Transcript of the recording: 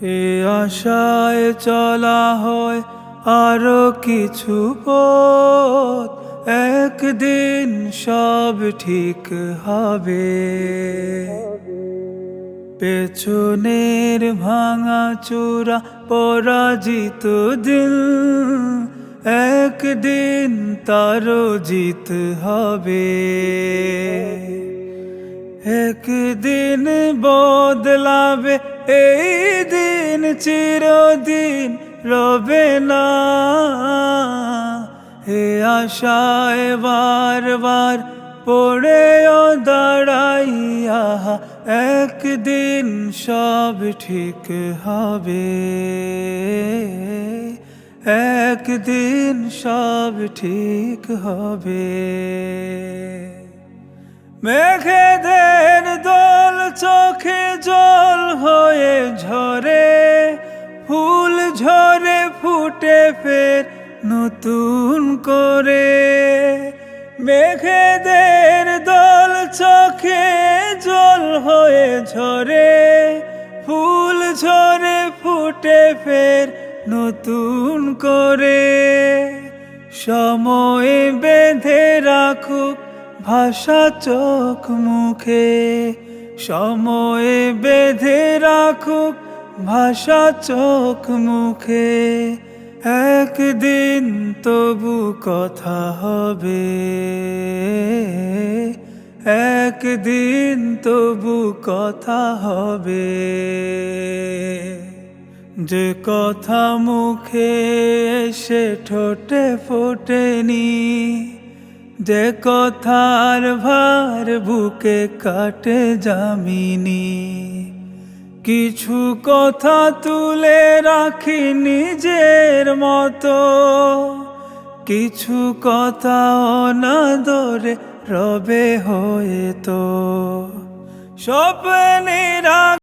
এ আশায় চলা হয় আরো কিছু পথ, একদিন সব ঠিক হবে। পেছনের ভাঙা চূড়া পরাজিত দিল, একদিন তারও জিত হবে। একদিন বদলাবে এই দিন, চিরদিন রবে না। হে আশায় বারবার পড়েও দাঁড়াইয়া, একদিন সব ঠিক হবে। একদিন সব ঠিক হবে। মেঘেদের দল চোখে জল হয়ে ঝরে, ফুল ঝরে ফুটে ফের নতুন করে। মেঘেদের দল চোখে জল হয়ে ঝরে, ফুল ঝরে ফুটে ফের নতুন করে। সময় বেঁধে রাখুক ভাষা চোখ মুখে, সময় বেঁধে রাখুক ভাষা চোখ মুখে। একদিন তবু কথা হবে, একদিন তবু কথা হবে। যে কথা মুখে এসে ঠোঁটে ফোটেনি, যে কথার ভার বুকে কাটে যামিনী। কিছু কথা তুলে রাখি নিজের মতো, কিছু কথা অনাদরে রবে হয়তো। স্বপ্নেরা